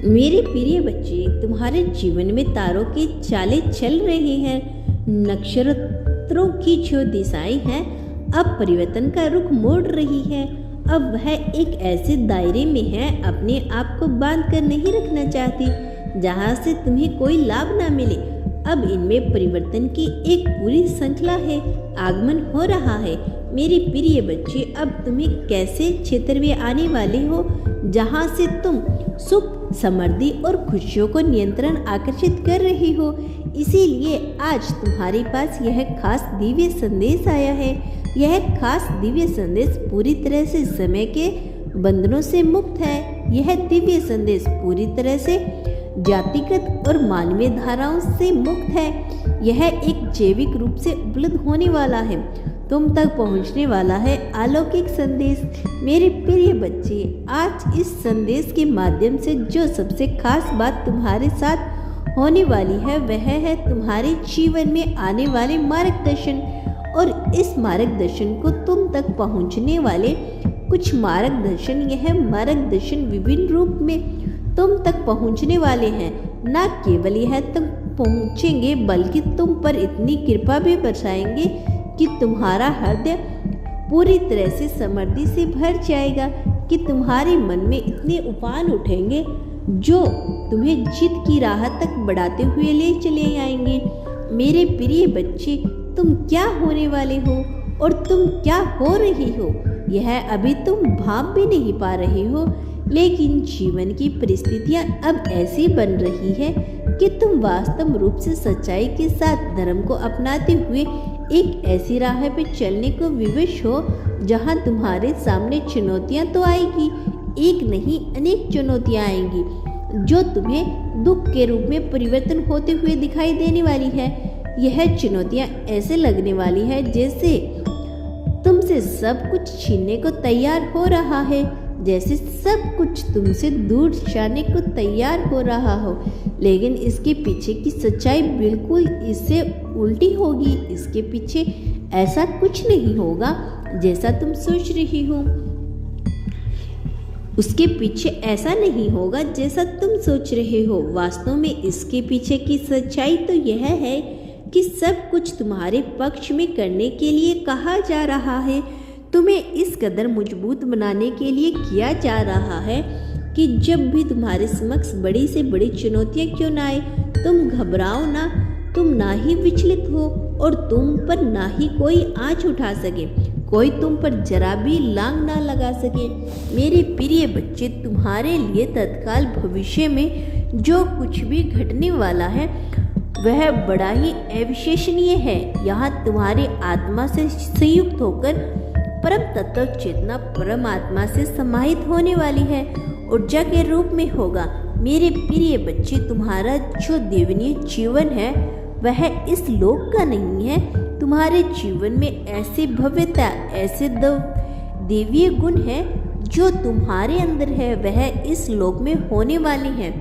मेरे प्रिय बच्चे, तुम्हारे जीवन में तारों की चालें चल रही हैं, नक्षत्रों की जो दिशाएं हैं अब परिवर्तन का रुख मोड़ रही है। अब वह एक ऐसे दायरे में है, अपने आप को बांध कर नहीं रखना चाहती जहां से तुम्हें कोई लाभ ना मिले। अब इनमें परिवर्तन की एक पूरी श्रृंखला है, आगमन हो रहा है। मेरे प्रिय बच्चे, अब तुम्हें कैसे क्षेत्र में आने वाले हो जहां से तुम सुख, समृद्धि और खुशियों को नियंत्रण आकर्षित कर रही हो। इसीलिए आज तुम्हारे पास यह खास दिव्य संदेश आया है। यह खास दिव्य संदेश पूरी तरह से समय के बंधनों से मुक्त है। यह दिव्य संदेश पूरी तरह से जातिगत और मानवीय धाराओं से मुक्त है। यह एक जैविक रूप से उपलब्ध होने वाला है, तुम तक पहुंचने वाला है अलौकिक संदेश। मेरे प्रिय बच्चे, आज इस संदेश के माध्यम से जो सबसे खास बात तुम्हारे साथ होने वाली है वह है तुम्हारे जीवन में आने वाले मार्गदर्शन। और इस मार्गदर्शन को तुम तक पहुंचने वाले कुछ मार्गदर्शन, यह मार्गदर्शन विभिन्न रूप में तुम तक पहुंचने वाले हैं। न केवल यह तक पहुंचेंगे बल्कि तुम पर इतनी कृपा भी बरसाएंगे कि तुम्हारा हृदय पूरी तरह से समृद्धि से भर जाएगा, कि तुम्हारे मन में इतने उफान उठेंगे जो तुम्हें जीत की राह तक बढ़ाते हुए ले चले आएंगे। मेरे प्रिय बच्चे, तुम क्या होने वाले हो और तुम क्या हो रही हो यह अभी तुम भाप भी नहीं पा रहे हो, लेकिन जीवन की परिस्थितियां अब ऐसी बन रही है कि तुम वास्तव रूप से सच्चाई के साथ धर्म को अपनाते हुए एक ऐसी राह पे चलने को विवश हो जहां तुम्हारे सामने चुनौतियां तो आएगी, एक नहीं अनेक चुनौतियां आएंगी जो तुम्हें दुख के रूप में परिवर्तन होते हुए दिखाई देने वाली है। यह चुनौतियां ऐसे लगने वाली है जैसे तुमसे सब कुछ छीनने को तैयार हो रहा है, जैसे सब कुछ तुमसे दूर जाने को तैयार हो रहा हो। लेकिन इसके पीछे की सच्चाई बिल्कुल इससे उल्टी होगी। इसके पीछे ऐसा कुछ नहीं होगा जैसा तुम सोच रही हो। उसके पीछे ऐसा नहीं होगा जैसा तुम सोच रहे हो। वास्तव में इसके पीछे की सच्चाई तो यह है कि सब कुछ तुम्हारे पक्ष में करने के लिए कहा जा रहा है, तुम्हें इस कदर मजबूत बनाने के लिए किया जा रहा है कि जब भी तुम्हारे समक्ष बड़ी से बड़ी चुनौतियां क्यों ना आए, तुम घबराओ ना, तुम ना ही विचलित हो और तुम पर ना ही कोई आंच उठा सके, कोई तुम पर जरा भी लांग ना लगा सके। मेरे प्रिय बच्चे, तुम्हारे लिए तत्काल भविष्य में जो कुछ भी घटने वाला है वह बड़ा ही अविश्वसनीय है। यहाँ तुम्हारी आत्मा से संयुक्त होकर परम तत्व चेतना परमात्मा से समाहित होने वाली है, ऊर्जा के रूप में होगा। मेरे प्रिय बच्चे, तुम्हारा जो देवनीय जीवन है वह इस लोक का नहीं है। तुम्हारे जीवन में ऐसी भव्यता, ऐसे देवीय गुण है जो तुम्हारे अंदर है, वह इस लोक में होने वाली है।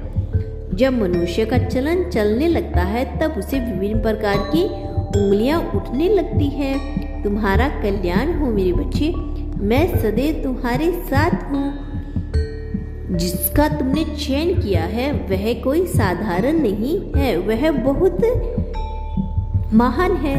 जब मनुष्य का चलन चलने लगता है तब उसे विभिन्न प्रकार की उंगलियां उठने लगती हैं। तुम्हारा कल्याण हो मेरे बच्चे, मैं सदैव तुम्हारे साथ हूँ। जिसका तुमने चयन किया है वह कोई साधारण नहीं है, वह बहुत महान है।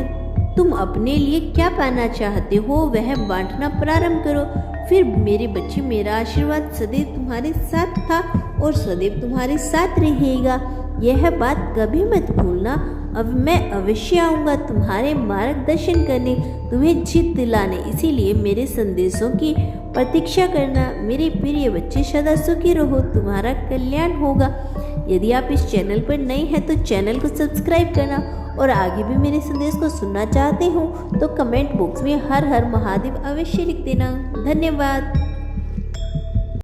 तुम अपने लिए क्या पाना चाहते हो वह बांटना प्रारंभ करो। फिर मेरे बच्चे, मेरा आशीर्वाद सदैव तुम्हारे साथ था और सदैव तुम्हारे साथ रहेगा, यह बात कभी मत भूलना। अब मैं अवश्य आऊँगा तुम्हारे मार्गदर्शन करने, तुम्हें जीत दिलाने। इसीलिए मेरे संदेशों की प्रतीक्षा करना। मेरे प्रिय बच्चे, सदा सुखी रहो, तुम्हारा कल्याण होगा। यदि आप इस चैनल पर नए हैं तो चैनल को सब्सक्राइब करना और आगे भी मेरे संदेश को सुनना चाहते हो तो कमेंट बॉक्स में हर हर महादेव अवश्य लिख देना। धन्यवाद।